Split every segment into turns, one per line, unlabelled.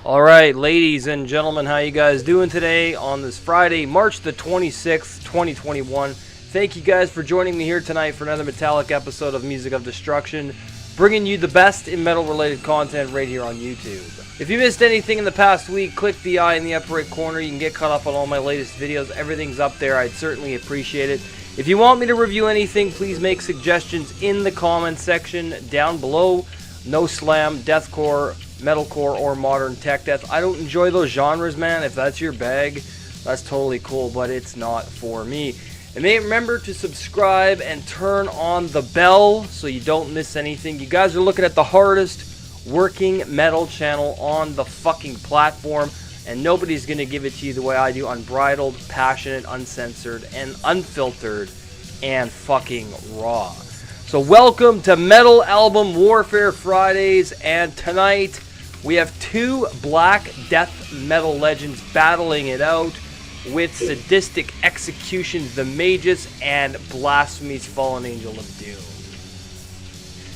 Alright, ladies and gentlemen, how you guys doing today on this Friday, March the 26th, 2021? Thank you guys for joining me here tonight for another metallic episode of Music of Destruction, bringing you the best in metal-related content right here on YouTube. If you missed anything in the past week, click the eye in the upper right corner. You can get caught up on all my latest videos. Everything's up there. I'd certainly appreciate it. If you want me to review anything, please make suggestions in the comment section down below. No slam, deathcore, metalcore, or modern tech death. I don't enjoy those genres, man. If that's your bag, that's totally cool, but it's not for me. And remember to subscribe and turn on the bell so you don't miss anything. You guys are looking at the hardest working metal channel on the fucking platform, and nobody's going to give it to you the way I do, unbridled, passionate, uncensored, and unfiltered, and fucking raw. So welcome to Metal Album Warfare Fridays, and tonight we have two black death metal legends battling it out with Sadistik Exekution The Magus and Blasphemy's Fallen Angel of Doom.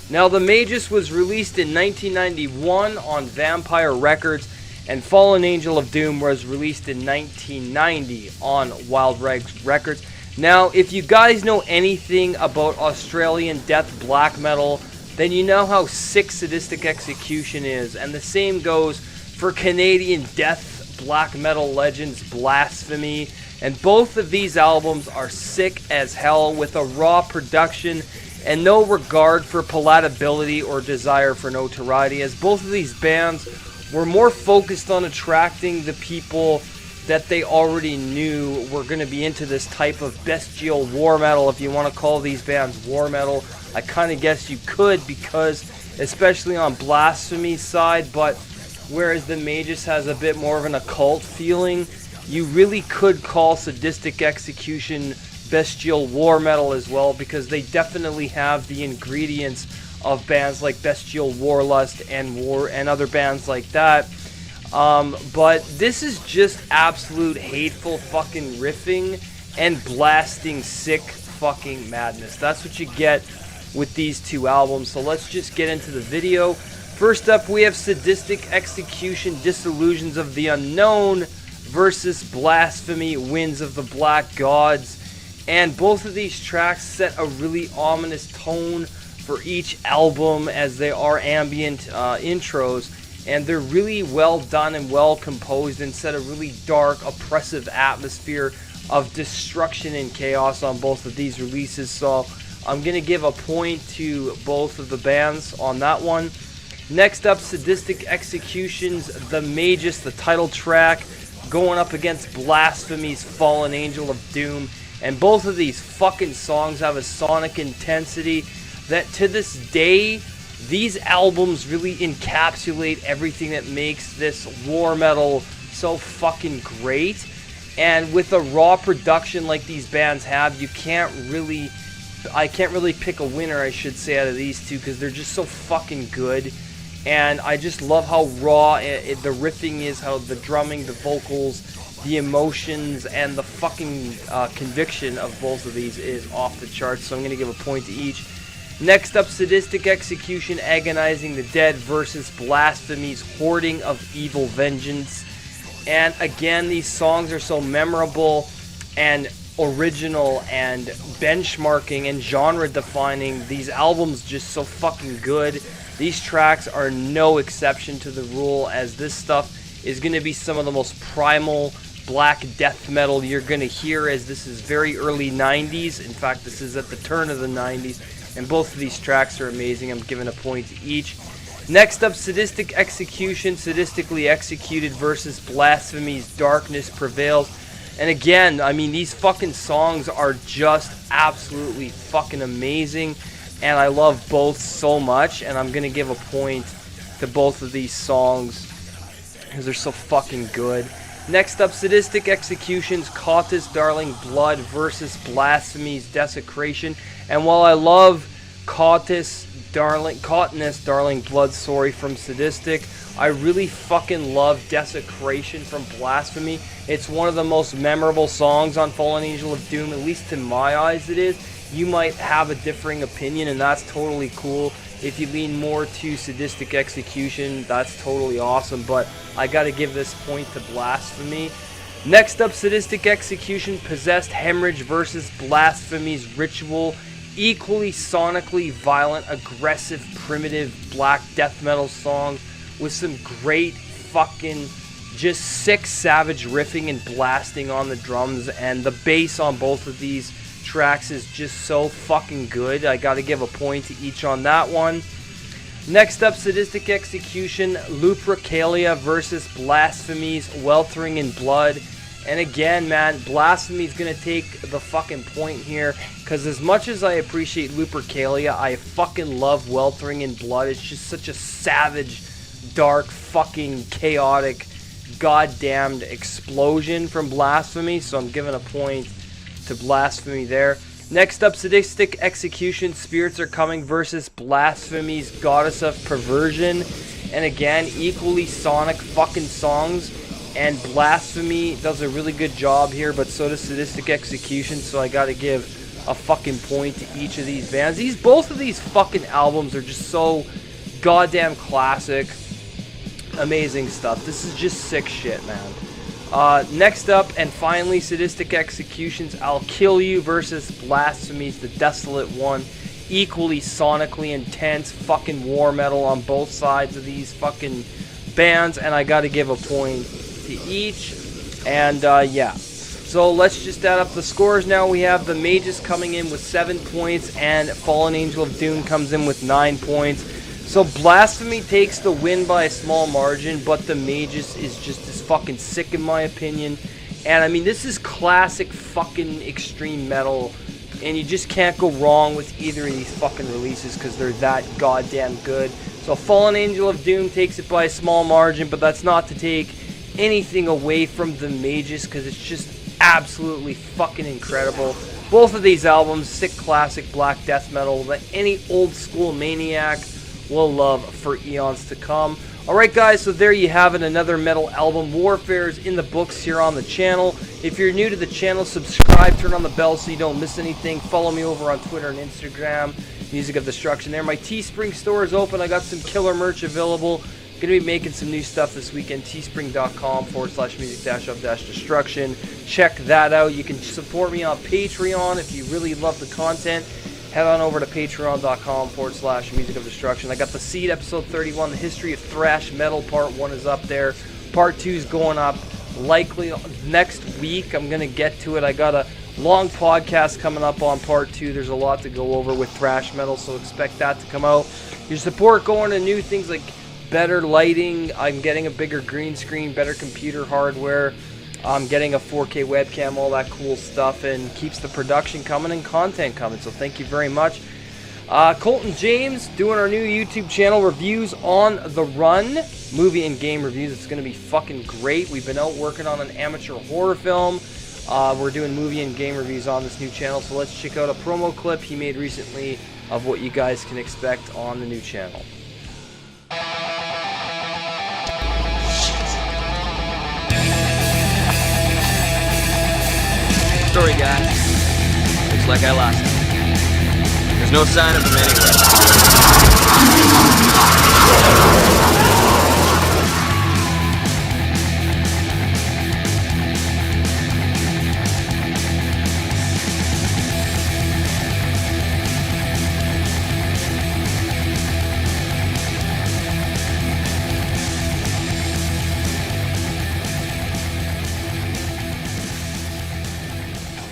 Now, The Magus was released in 1991 on Vampire Records, and Fallen Angel of Doom was released in 1990 on Wild Rags Records. Now, if you guys know anything about Australian death black metal, then you know how sick Sadistik Exekution is, and the same goes for Canadian death black metal legends Blasphemy, and both of these albums are sick as hell with a raw production and no regard for palatability or desire for notoriety, as both of these bands were more focused on attracting the people that they already knew were going to be into this type of bestial war metal, if you want to call these bands war metal. I kind of guess you could, because especially on Blasphemy's side, but whereas the Magus has a bit more of an occult feeling, you really could call Sadistik Exekution bestial war metal as well, because they definitely have the ingredients of bands like Bestial Warlust and other bands like that. But this is just absolute hateful fucking riffing and blasting sick fucking madness. That's what you get with these two albums. So let's just get into the video. First up, we have Sadistik Exekution Disillusions of the Unknown versus Blasphemy Winds of the Black Gods. And both of these tracks set a really ominous tone for each album, as they are ambient intros. And they're really well done and well composed, and set a really dark, oppressive atmosphere of destruction and chaos on both of these releases. So I'm going to give a point to both of the bands on that one. Next up, Sadistik Exekution's The Magus, the title track, going up against Blasphemy's Fallen Angel of Doom. And both of these fucking songs have a sonic intensity that to this day, these albums really encapsulate everything that makes this war metal so fucking great. And with a raw production like these bands have, I can't really pick a winner, I should say, out of these two, because they're just so fucking good. And I just love how raw the riffing is, how the drumming, the vocals, the emotions, and the fucking conviction of both of these is off the charts. So I'm going to give a point to each. Next up, Sadistik Exekution Agonizing the Dead versus Blasphemy's Hoarding of Evil Vengeance. And again, these songs are so memorable and original and benchmarking and genre defining. These albums just so fucking good. These tracks are no exception to the rule, as this stuff is going to be some of the most primal black death metal you're going to hear, as this is very early 90s. In fact, this is at the turn of the 90s. And both of these tracks are amazing. I'm giving a point to each. Next up, Sadistik Exekution, Sadistikly Executed versus Blasphemy's Darkness Prevails. And again, I mean, these fucking songs are just absolutely fucking amazing. And I love both so much. And I'm going to give a point to both of these songs, because they're so fucking good. Next up, Sadistik Exekution's Cautis Darling Blood versus Blasphemy's Desecration. And while I love Cautis Darling Blood, from Sadistik, I really fucking love Desecration from Blasphemy. It's one of the most memorable songs on Fallen Angel of Doom, at least in my eyes it is. you might have a differing opinion, and that's totally cool. If you lean more to Sadistik Exekution, that's totally awesome, but I gotta give this point to Blasphemy. Next up, Sadistik Exekution, Possessed Hemorrhage versus Blasphemy's Ritual. Equally sonically violent, aggressive, primitive black death metal songs with some great fucking just sick, savage riffing and blasting on the drums, and the bass on both of these tracks is just so fucking good. I gotta give a point to each on that one. Next up, Sadistik Exekution, Lupercalia versus Blasphemy's Weltering in Blood. And again, man, Blasphemy's gonna take the fucking point here, because as much as I appreciate Lupercalia, I fucking love Weltering in Blood. It's just such a savage, dark, fucking chaotic, goddamned explosion from Blasphemy, so I'm giving a point to Blasphemy there. Next up, Sadistik Exekution, Spirits Are Coming versus Blasphemy's Goddess of Perversion. And again, equally sonic fucking songs, and Blasphemy does a really good job here, but so does Sadistik Exekution, so I gotta give a fucking point to each of these bands. Both of these fucking albums are just so goddamn classic. Amazing stuff. This is just sick shit, man. Next up, and finally, Sadistik Exekution's I'll Kill You versus Blasphemy's The Desolate One. Equally sonically intense fucking war metal on both sides of these fucking bands, and I gotta give a point to each. And yeah, so let's just add up the scores now. We have the Magus coming in with 7 points, and Fallen Angel of Doom comes in with 9 points. So Blasphemy takes the win by a small margin, but the Magus is just as fucking sick in my opinion. And I mean, this is classic fucking extreme metal, and you just can't go wrong with either of these fucking releases because they're that goddamn good. So Fallen Angel of Doom takes it by a small margin, but that's not to take anything away from the Magus, because it's just absolutely fucking incredible. Both of these albums, sick classic black death metal that any old school maniac will love for eons to come. Alright guys, so there you have it, another metal album warfare is in the books here on the channel. If you're new to the channel, subscribe, turn on the bell so you don't miss anything. Follow me over on Twitter and Instagram, Music of Destruction there. My Teespring store is open. I got some killer merch available. Gonna be making some new stuff this weekend. teespring.com/music-of-destruction. Check that out. You can support me on Patreon if you really love the content. Head on over to patreon.com/music of destruction. I got the Seed episode 31, the history of thrash metal. Part 1 is up there. Part 2 is going up likely next week. I'm going to get to it. I got a long podcast coming up on part 2. There's a lot to go over with thrash metal, so expect that to come out. Your support going to new things like better lighting. I'm getting a bigger green screen, better computer hardware. I'm getting a 4K webcam, all that cool stuff, and keeps the production coming and content coming. So thank you very much. Colton James doing our new YouTube channel, Reviews on the Run, movie and game reviews. It's going to be fucking great. We've been out working on an amateur horror film. We're doing movie and game reviews on this new channel. So let's check out a promo clip he made recently of what you guys can expect on the new channel.
Story guy. Looks like I lost him. There's no sign of him anywhere.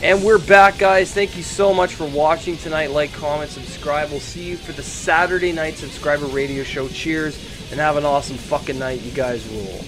And we're back, guys. Thank you so much for watching tonight. Like, comment, subscribe. We'll see you for the Saturday night subscriber radio show. Cheers, and have an awesome fucking night. You guys rule.